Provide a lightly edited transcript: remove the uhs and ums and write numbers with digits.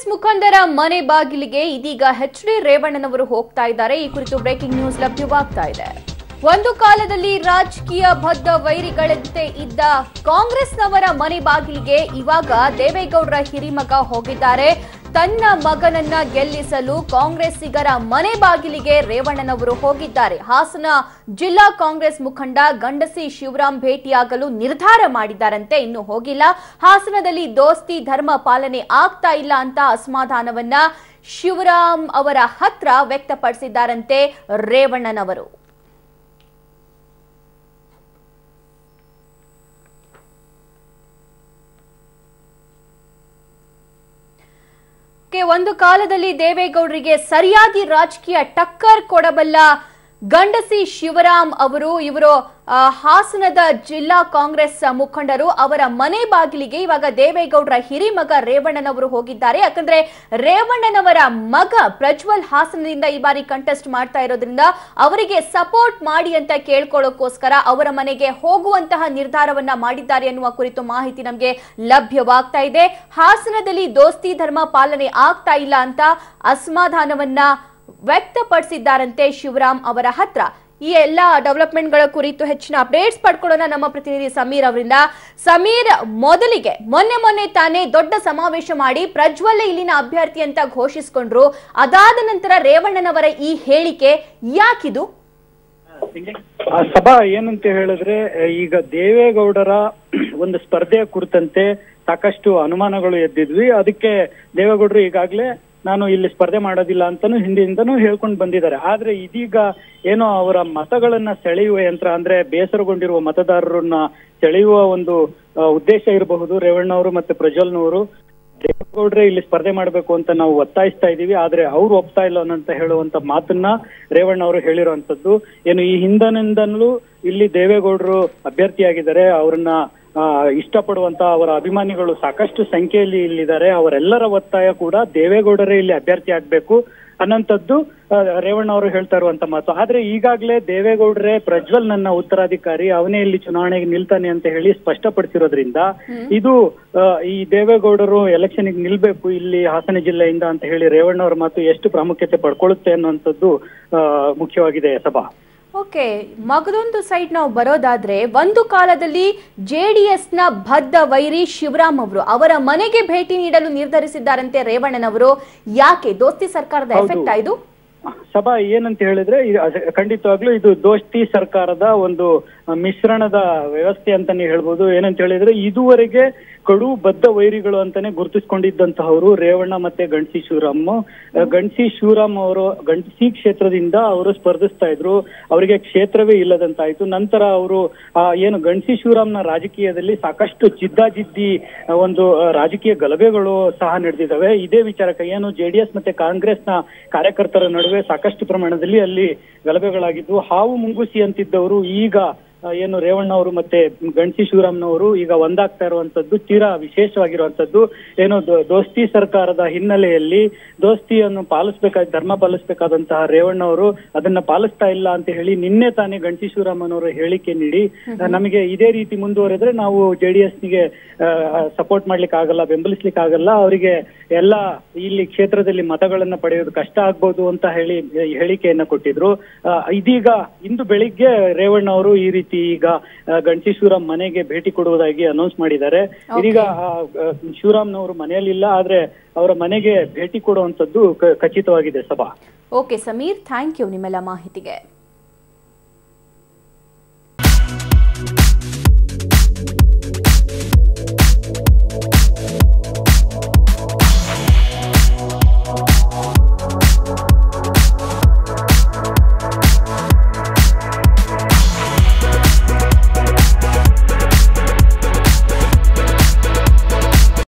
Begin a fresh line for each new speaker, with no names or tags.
ಕಾಂಗ್ರೆಸ್ ಮುಖಂಡರ ಮನೆ ಬಾಗಿಲಿಗೆ ಇದೀಗ ಎಚ್.ಡಿ. ರೇವಣ್ಣನವರು ಹೋಗ್ತಾ ಇದ್ದಾರೆ. ಈ ಕುರಿತು ಬ್ರೇಕಿಂಗ್ ನ್ಯೂಸ್ ಲಭ್ಯವಾಗ್ತಾ ಇದೆ. ಒಂದು ಕಾಲದಲ್ಲಿ ರಾಜಕೀಯ ಬದ್ಧ ವೈರಿಗಳಂತೆ ಇದ್ದ ಕಾಂಗ್ರೆಸ್ನವರ ಮನೆ ಬಾಗಿಲಿಗೆ ಇವಾಗ ದೇವೇಗೌಡರ ಹಿರಿಮಗ ಹೋಗಿದ್ದಾರೆ. ತನ್ನ ಮಗನನ್ನ ಗೆಲ್ಲಿಸಲು ಕಾಂಗ್ರೆಸ್ಸಿಗರ ಮನೆ ಬಾಗಿಲಿಗೆ ರೇವಣ್ಣನವರು ಹೋಗಿದ್ದಾರೆ. ಹಾಸನ ಜಿಲ್ಲಾ ಕಾಂಗ್ರೆಸ್ ಮುಖಂಡ ಗಂಡಸಿ ಶಿವರಾಮ್ ಭೇಟಿಯಾಗಲು ನಿರ್ಧಾರ ಮಾಡಿದ್ದಾರಂತೆ. ಇನ್ನು ಹೋಗಿಲ್ಲ. ಹಾಸನದಲ್ಲಿ ದೋಸ್ತಿ ಧರ್ಮ ಪಾಲನೆ ಆಗ್ತಾ ಇಲ್ಲ ಅಂತ ಅಸಮಾಧಾನವನ್ನ ಶಿವರಾಮ್ ಅವರ ಹತ್ರ ವ್ಯಕ್ತಪಡಿಸಿದ್ದಾರಂತೆ ರೇವಣ್ಣನವರು. ಒಂದು ಕಾಲದಲ್ಲಿ ದೇವೇಗೌಡರಿಗೆ ಸರಿಯಾಗಿ ರಾಜಕೀಯ ಟಕ್ಕರ್ ಕೊಡಬಲ್ಲ ಗಂಡಸಿ ಶಿವರಾಮ್ ಇವರು ಹಾಸನದ ಜಿಲ್ಲಾ ಕಾಂಗ್ರೆಸ್ ಮುಖಂಡರು. ಅವರ ಮನೆ ಬಾಗಿಲಿಗೆ ಇವಾಗ ದೇವೇಗೌಡರ ಹಿರಿಮಗ ರೇವಣ್ಣನವರು ಹೋಗಿದ್ದಾರೆ. ಯಾಕಂದ್ರೆ ರೇವಣ್ಣನವರ ಮಗ ಪ್ರಜ್ವಲ್ ಹಾಸನದಿಂದ ಈ ಬಾರಿ ಕಂಟೆಸ್ಟ್ ಮಾಡ್ತಾ ಇರೋದ್ರಿಂದ ಅವರಿಗೆ ಸಪೋರ್ಟ್ ಮಾಡಿ ಅಂತ ಕೇಳ್ಕೊಳ್ಳೋಕೋಸ್ಕರ ಅವರ ಮನೆಗೆ ಹೋಗುವಂತಹ ನಿರ್ಧಾರವನ್ನ ಮಾಡಿದ್ದಾರೆ ಎನ್ನುವ ಕುರಿತು ಮಾಹಿತಿ ನಮಗೆ ಲಭ್ಯವಾಗ್ತಾ ಇದೆ. ಹಾಸನದಲ್ಲಿ ದೋಸ್ತಿ ಧರ್ಮ ಪಾಲನೆ ಆಗ್ತಾ ಇಲ್ಲ ಅಂತ ಅಸಮಾಧಾನವನ್ನ ವ್ಯಕ್ತಪಡಿಸಿದ್ದಾರಂತೆ ಶಿವರಾಮ್ ಅವರ ಹತ್ರ. ಈ ಎಲ್ಲಾ ಡೆವಲಪ್ಮೆಂಟ್ಗಳ ಕುರಿತು ಹೆಚ್ಚಿನ ಅಪ್ಡೇಟ್ಸ್ ಪಡ್ಕೊಳ್ಳೋಣ ನಮ್ಮ ಪ್ರತಿನಿಧಿ ಸಮೀರ್ ಅವರಿಂದ. ಸಮೀರ್, ಮೊದಲಿಗೆ ಮೊನ್ನೆ ತಾನೇ ದೊಡ್ಡ ಸಮಾವೇಶ ಮಾಡಿ ಪ್ರಜ್ವಲ್ ಇಲ್ಲಿನ ಅಭ್ಯರ್ಥಿ ಅಂತ ಘೋಷಿಸಿಕೊಂಡ್ರು. ಅದಾದ ನಂತರ ರೇವಣ್ಣನವರ ಈ ಹೇಳಿಕೆ ಯಾಕಿದು?
ಸಭಾ ಏನಂತ ಹೇಳಿದ್ರೆ, ಈಗ ದೇವೇಗೌಡರ ಒಂದು ಸ್ಪರ್ಧೆಯ ಕುರಿತಂತೆ ಸಾಕಷ್ಟು ಅನುಮಾನಗಳು ಎದ್ದಿದ್ವಿ. ಅದಕ್ಕೆ ದೇವೇಗೌಡರು ಈಗಾಗಲೇ ನಾನು ಇಲ್ಲಿ ಸ್ಪರ್ಧೆ ಮಾಡೋದಿಲ್ಲ ಅಂತಾನು ಹಿಂದಿನಿಂದನೂ ಹೇಳ್ಕೊಂಡು ಬಂದಿದ್ದಾರೆ. ಆದ್ರೆ ಇದೀಗ ಏನೋ ಅವರ ಮತಗಳನ್ನ ಸೆಳೆಯುವ ಯಂತ್ರ, ಅಂದ್ರೆ ಬೇಸರಗೊಂಡಿರುವ ಮತದಾರರನ್ನ ಸೆಳೆಯುವ ಒಂದು ಉದ್ದೇಶ ಇರಬಹುದು ರೇವಣ್ಣವರು ಮತ್ತೆ ಪ್ರಜ್ವಲ್ನವರು. ದೇವೇಗೌಡ್ರೆ ಇಲ್ಲಿ ಸ್ಪರ್ಧೆ ಮಾಡಬೇಕು ಅಂತ ನಾವು ಒತ್ತಾಯಿಸ್ತಾ ಇದೀವಿ, ಆದ್ರೆ ಅವ್ರು ಒಪ್ತಾ ಇಲ್ಲ ಅನ್ನಂತ ಹೇಳುವಂತ ಮಾತನ್ನ ರೇವಣ್ಣ ಅವರು ಹೇಳಿರುವಂತದ್ದು. ಏನು ಈ ಹಿಂದಿನಿಂದಲೂ ಇಲ್ಲಿ ದೇವೇಗೌಡರು ಅಭ್ಯರ್ಥಿಯಾಗಿದ್ದಾರೆ. ಅವ್ರನ್ನ ಇಷ್ಟಪಡುವಂತ ಅವರ ಅಭಿಮಾನಿಗಳು ಸಾಕಷ್ಟು ಸಂಖ್ಯೆಯಲ್ಲಿ ಇಲ್ಲಿದ್ದಾರೆ. ಅವರೆಲ್ಲರ ಒತ್ತಾಯ ಕೂಡ ದೇವೇಗೌಡರೇ ಇಲ್ಲಿ ಅಭ್ಯರ್ಥಿ ಆಗ್ಬೇಕು ಅನ್ನಂಥದ್ದು ರೇವಣ್ಣ ಅವರು ಹೇಳ್ತಾ ಇರುವಂತ ಮಾತು. ಆದ್ರೆ ಈಗಾಗಲೇ ದೇವೇಗೌಡರೇ ಪ್ರಜ್ವಲ್ ನನ್ನ ಉತ್ತರಾಧಿಕಾರಿ, ಅವನೇ ಇಲ್ಲಿ ಚುನಾವಣೆಗೆ ನಿಲ್ತಾನೆ ಅಂತ ಹೇಳಿ ಸ್ಪಷ್ಟಪಡಿಸಿರೋದ್ರಿಂದ ಇದು ಈ ದೇವೇಗೌಡರು ಎಲೆಕ್ಷನ್ ನಿಲ್ಬೇಕು ಇಲ್ಲಿ ಹಾಸನ ಜಿಲ್ಲೆಯಿಂದ ಅಂತ ಹೇಳಿ ರೇವಣ್ಣ ಅವರ ಮಾತು ಎಷ್ಟು ಪ್ರಾಮುಖ್ಯತೆ ಪಡ್ಕೊಳ್ಳುತ್ತೆ ಅನ್ನುವಂಥದ್ದು ಮುಖ್ಯವಾಗಿದೆ ಸಭಾ.
ಓಕೆ, ಮಗದೊಂದು ಸೈಡ್ ನಾವು ಬರೋದಾದ್ರೆ, ಒಂದು ಕಾಲದಲ್ಲಿ ಜೆಡಿಎಸ್ನ ಬದ್ಧ ವೈರಿ ಶಿವರಾಮ್ ಅವರ ಮನೆಗೆ ಭೇಟಿ ನೀಡಲು ನಿರ್ಧರಿಸಿದ್ದಾರಂತೆ ರೇವಣ್ಣನವರು. ಯಾಕೆ? ದೋಸ್ತಿ ಸರ್ಕಾರದ ಎಫೆಕ್ಟ್ ಇದು?
ಸಭಾ ಏನಂತ ಹೇಳಿದ್ರೆ, ಖಂಡಿತವಾಗ್ಲೂ ಇದು ದೋಸ್ತಿ ಸರ್ಕಾರದ ಒಂದು ಮಿಶ್ರಣದ ವ್ಯವಸ್ಥೆ ಅಂತಾನೆ ಹೇಳ್ಬೋದು. ಏನಂತ ಹೇಳಿದ್ರೆ, ಇದುವರೆಗೆ ಕಡು ಬದ್ಧ ವೈರಿಗಳು ಅಂತಾನೆ ಗುರುತಿಸ್ಕೊಂಡಿದ್ದಂತಹವರು ರೇವಣ್ಣ ಮತ್ತೆ ಗಂಡಸಿ ಶಿವರಾಮ್. ಗಂಡಸಿ ಶಿವರಾಮ್ ಅವರು ಗಂಡಸಿ ಕ್ಷೇತ್ರದಿಂದ ಅವರು ಸ್ಪರ್ಧಿಸ್ತಾ ಇದ್ರು. ಅವರಿಗೆ ಕ್ಷೇತ್ರವೇ ಇಲ್ಲದಂತಾಯ್ತು. ನಂತರ ಅವರು ಏನು ಗಂಡಸಿ ಶಿವರಾಮ್ನ ರಾಜಕೀಯದಲ್ಲಿ ಸಾಕಷ್ಟು ಜಿದ್ದಾಜಿದ್ದಿ ಒಂದು ರಾಜಕೀಯ ಗಲಭೆಗಳು ಸಹ ನಡೆದಿದ್ದಾವೆ. ಇದೇ ವಿಚಾರಕ್ಕೆ ಏನು ಜೆಡಿಎಸ್ ಮತ್ತೆ ಕಾಂಗ್ರೆಸ್ನ ಕಾರ್ಯಕರ್ತರ ನಡುವೆ ಸಾಕಷ್ಟು ಪ್ರಮಾಣದಲ್ಲಿ ಅಲ್ಲಿ ಗಲಭೆಗಳಾಗಿದ್ವು. ಹಾವು ಮುಂಗುಸಿ ಅಂತಿದ್ದವರು ಈಗ ಏನು ರೇವಣ್ಣ ಅವರು ಮತ್ತೆ ಗಂಡಸಿ ಶಿವರಾಮ್ನವರು ಈಗ ಒಂದಾಗ್ತಾ ಇರುವಂತದ್ದು ತೀರಾ ವಿಶೇಷವಾಗಿರುವಂತದ್ದು. ಏನು ದೋಸ್ತಿ ಸರ್ಕಾರದ ಹಿನ್ನೆಲೆಯಲ್ಲಿ ದೋಸ್ತಿಯನ್ನು ಧರ್ಮ ಪಾಲಿಸಬೇಕಾದಂತಹ ರೇವಣ್ಣ ಅವರು ಅದನ್ನ ಪಾಲಿಸ್ತಾ ಇಲ್ಲ ಅಂತ ಹೇಳಿ ನಿನ್ನೆ ತಾನೇ ಗಂಡಸಿ ಶಿವರಾಮನವರು ಹೇಳಿಕೆ ನೀಡಿ, ನಮಗೆ ಇದೇ ರೀತಿ ಮುಂದುವರೆದ್ರೆ ನಾವು ಜೆಡಿಎಸ್ನಿಗೆ ಸಪೋರ್ಟ್ ಮಾಡ್ಲಿಕ್ಕೆ ಆಗಲ್ಲ, ಬೆಂಬಲಿಸ್ಲಿಕ್ಕೆ ಆಗಲ್ಲ, ಅವರಿಗೆ ಎಲ್ಲ ಇಲ್ಲಿ ಕ್ಷೇತ್ರದಲ್ಲಿ ಮತಗಳನ್ನ ಪಡೆಯೋದು ಕಷ್ಟ ಆಗ್ಬೋದು ಅಂತ ಹೇಳಿ ಹೇಳಿಕೆಯನ್ನ ಕೊಟ್ಟಿದ್ರು. ಇದೀಗ ಇಂದು ಬೆಳಿಗ್ಗೆ ರೇವಣ್ಣ ಅವರು ಈ ರೀತಿ ಈಗ ಗಂಡಸಿ ಶಿವರಾಮ್ ಮನೆಗೆ ಭೇಟಿ ಕೊಡುವುದಾಗಿ ಅನೌನ್ಸ್ ಮಾಡಿದ್ದಾರೆ. ಇದೀಗ ಶಿವರಾಮ್ನವರು ಮನೆಯಲ್ಲಿಲ್ಲ, ಆದ್ರೆ ಅವರ ಮನೆಗೆ ಭೇಟಿ ಕೊಡುವಂತದ್ದು ಖಚಿತವಾಗಿದೆ ಸಭಾ.
ಓಕೆ ಸಮೀರ್, ಥ್ಯಾಂಕ್ ಯು ನಿಮ್ಮೆಲ್ಲ ಮಾಹಿತಿಗೆ.